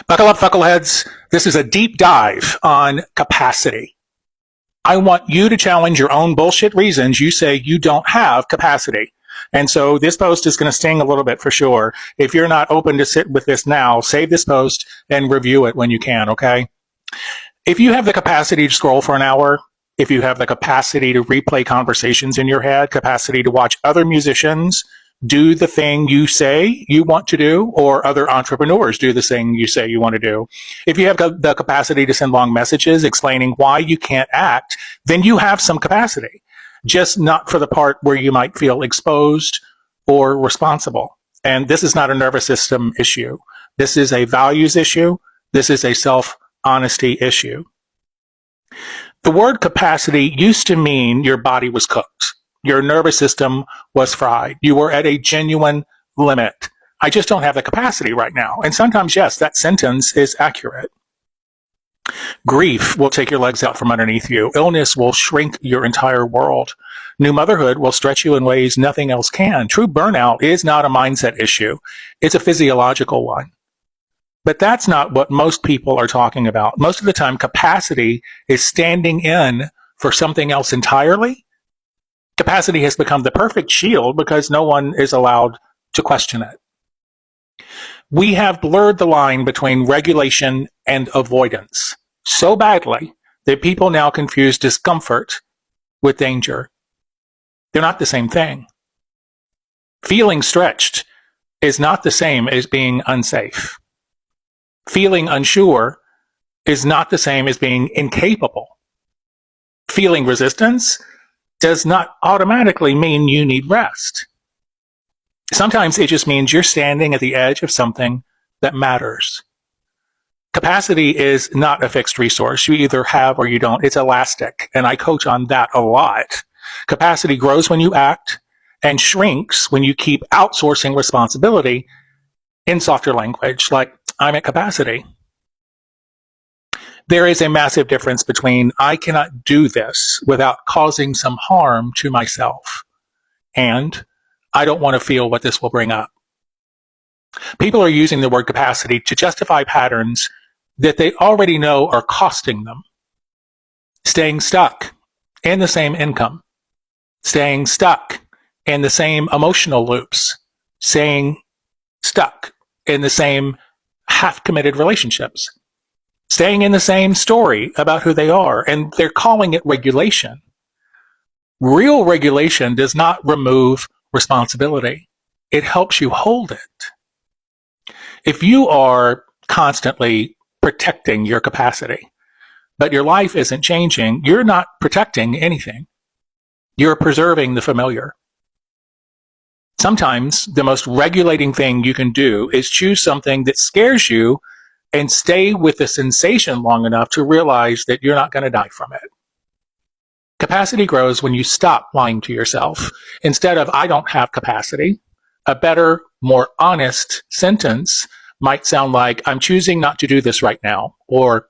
Buckle up, Fuckleheads. This is a deep dive on capacity. I want you to challenge your own bullshit reasons you say you don't have capacity. And so this post is going to sting a little bit for sure. If you're not open to sit with this now, save this post and review it when you can, okay? If you have the capacity to scroll for an hour, if you have the capacity to replay conversations in your head, capacity to watch other musicians do the thing you say you want to do, or other entrepreneurs do the thing you say you want to do. If you have the capacity to send long messages explaining why you can't act, then you have some capacity, just not for the part where you might feel exposed or responsible. And this is not a nervous system issue. This is a values issue. This is a self-honesty issue. The word capacity used to mean your body was cooked. Your nervous system was fried. You were at a genuine limit. I just don't have the capacity right now. And sometimes, yes, that sentence is accurate. Grief will take your legs out from underneath you. Illness will shrink your entire world. New motherhood will stretch you in ways nothing else can. True burnout is not a mindset issue. It's a physiological one. But that's not what most people are talking about. Most of the time, capacity is standing in for something else entirely. Capacity has become the perfect shield because no one is allowed to question it. We have blurred the line between regulation and avoidance so badly that people now confuse discomfort with danger. They're not the same thing. Feeling stretched is not the same as being unsafe. Feeling unsure is not the same as being incapable. Feeling resistance does not automatically mean you need rest. Sometimes it just means you're standing at the edge of something that matters. Capacity is not a fixed resource. You either have or you don't. It's elastic, and I coach on that a lot. Capacity grows when you act and shrinks when you keep outsourcing responsibility in softer language, like, I'm at capacity. There is a massive difference between I cannot do this without causing some harm to myself, and I don't want to feel what this will bring up. People are using the word capacity to justify patterns that they already know are costing them. Staying stuck in the same income, staying stuck in the same emotional loops, staying stuck in the same half-committed relationships, staying in the same story about who they are, and they're calling it regulation. Real regulation does not remove responsibility. It helps you hold it. If you are constantly protecting your capacity, but your life isn't changing, you're not protecting anything. You're preserving the familiar. Sometimes the most regulating thing you can do is choose something that scares you and stay with the sensation long enough to realize that you're not going to die from it. Capacity grows when you stop lying to yourself. Instead of, I don't have capacity, a better, more honest sentence might sound like, I'm choosing not to do this right now, or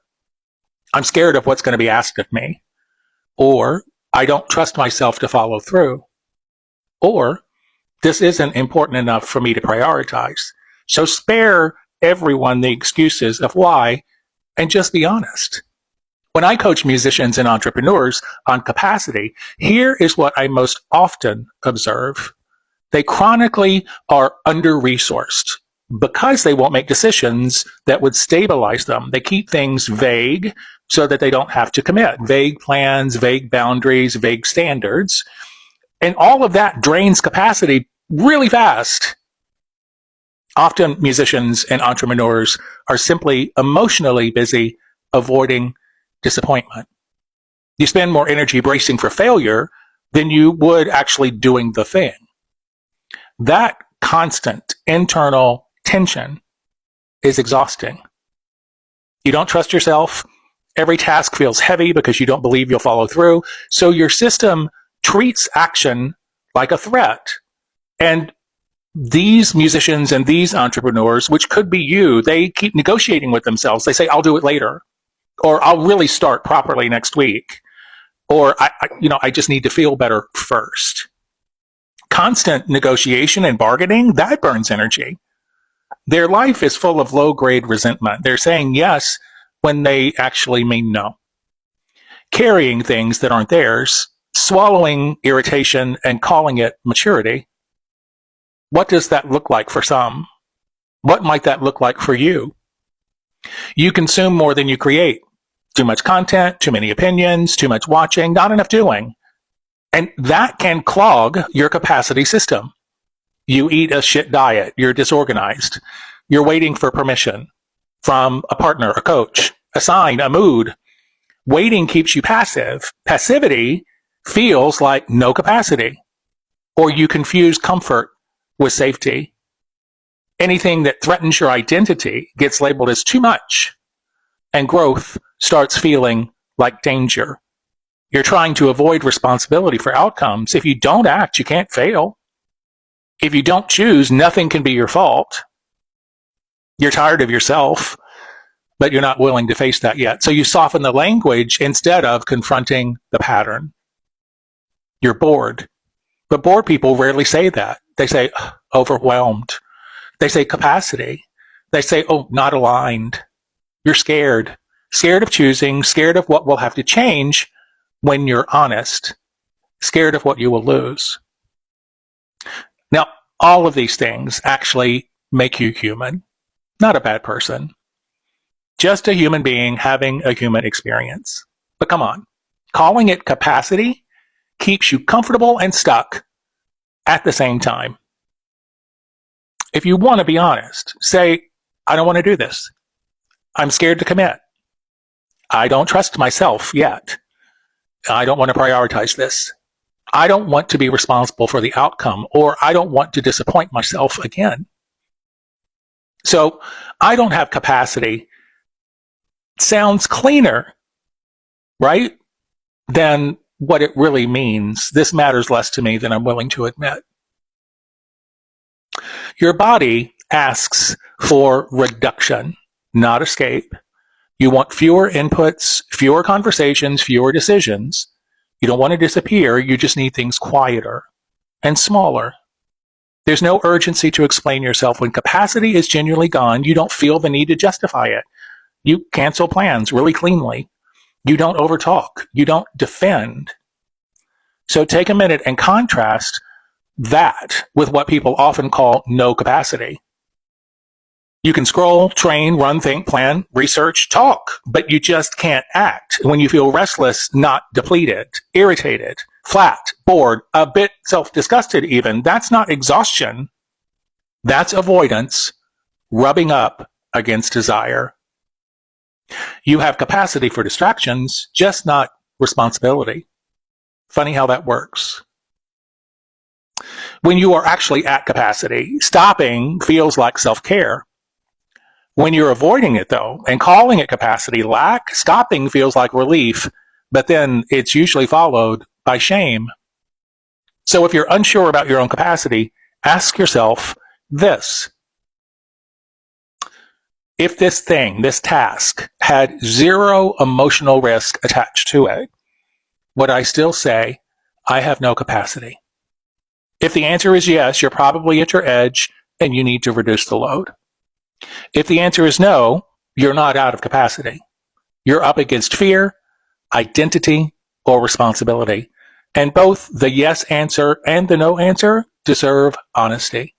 I'm scared of what's going to be asked of me, or I don't trust myself to follow through, or this isn't important enough for me to prioritize. So spare everyone the excuses of why and just be honest. When I coach musicians and entrepreneurs on capacity, here is what I most often observe. They chronically are under-resourced because they won't make decisions that would stabilize them. They keep things vague so that they don't have to commit. Vague plans, vague boundaries, vague standards. And all of that drains capacity really fast. Often musicians and entrepreneurs are simply emotionally busy avoiding disappointment. You spend more energy bracing for failure than you would actually doing the thing. That constant internal tension is exhausting. You don't trust yourself. Every task feels heavy because you don't believe you'll follow through. So your system treats action like a threat. And these musicians and these entrepreneurs, which could be you, they keep negotiating with themselves. They say, I'll do it later, or I'll really start properly next week, or I just need to feel better first. Constant negotiation and bargaining, that burns energy. Their life is full of low-grade resentment. They're saying yes when they actually mean no. Carrying things that aren't theirs, swallowing irritation and calling it maturity. What does that look like for some? What might that look like for you? You consume more than you create. Too much content, too many opinions, too much watching, not enough doing. And that can clog your capacity system. You eat a shit diet. You're disorganized. You're waiting for permission from a partner, a coach, a sign, a mood. Waiting keeps you passive. Passivity feels like no capacity. Or you confuse comfort with safety. Anything that threatens your identity gets labeled as too much. And growth starts feeling like danger. You're trying to avoid responsibility for outcomes. If you don't act, you can't fail. If you don't choose, nothing can be your fault. You're tired of yourself, but you're not willing to face that yet. So you soften the language instead of confronting the pattern. You're bored. But bored people rarely say that. They say overwhelmed. They say capacity. They say, oh, not aligned. You're scared. Scared of choosing, scared of what will have to change when you're honest. Scared of what you will lose. Now, all of these things actually make you human, not a bad person. Just a human being having a human experience. But come on, calling it capacity keeps you comfortable and stuck at the same time. If you want to be honest, say, I don't want to do this. I'm scared to commit. I don't trust myself yet. I don't want to prioritize this. I don't want to be responsible for the outcome, or I don't want to disappoint myself again. So I don't have capacity sounds cleaner, right? Than what it really means. This matters less to me than I'm willing to admit. Your body asks for reduction, not escape. You want fewer inputs, fewer conversations, fewer decisions. You don't want to disappear. You just need things quieter and smaller. There's no urgency to explain yourself. When capacity is genuinely gone, you don't feel the need to justify it. You cancel plans really cleanly. You don't overtalk. You don't defend. So take a minute and contrast that with what people often call no capacity. You can scroll, train, run, think, plan, research, talk, but you just can't act when you feel restless, not depleted, irritated, flat, bored, a bit self-disgusted even. That's not exhaustion. That's avoidance rubbing up against desire. You have capacity for distractions, just not responsibility. Funny how that works. When you are actually at capacity, stopping feels like self-care. When you're avoiding it, though, and calling it capacity lack, stopping feels like relief, but then it's usually followed by shame. So if you're unsure about your own capacity, ask yourself this. If this thing, this task, had zero emotional risk attached to it, would I still say, I have no capacity? If the answer is yes, you're probably at your edge and you need to reduce the load. If the answer is no, you're not out of capacity. You're up against fear, identity, or responsibility. And both the yes answer and the no answer deserve honesty.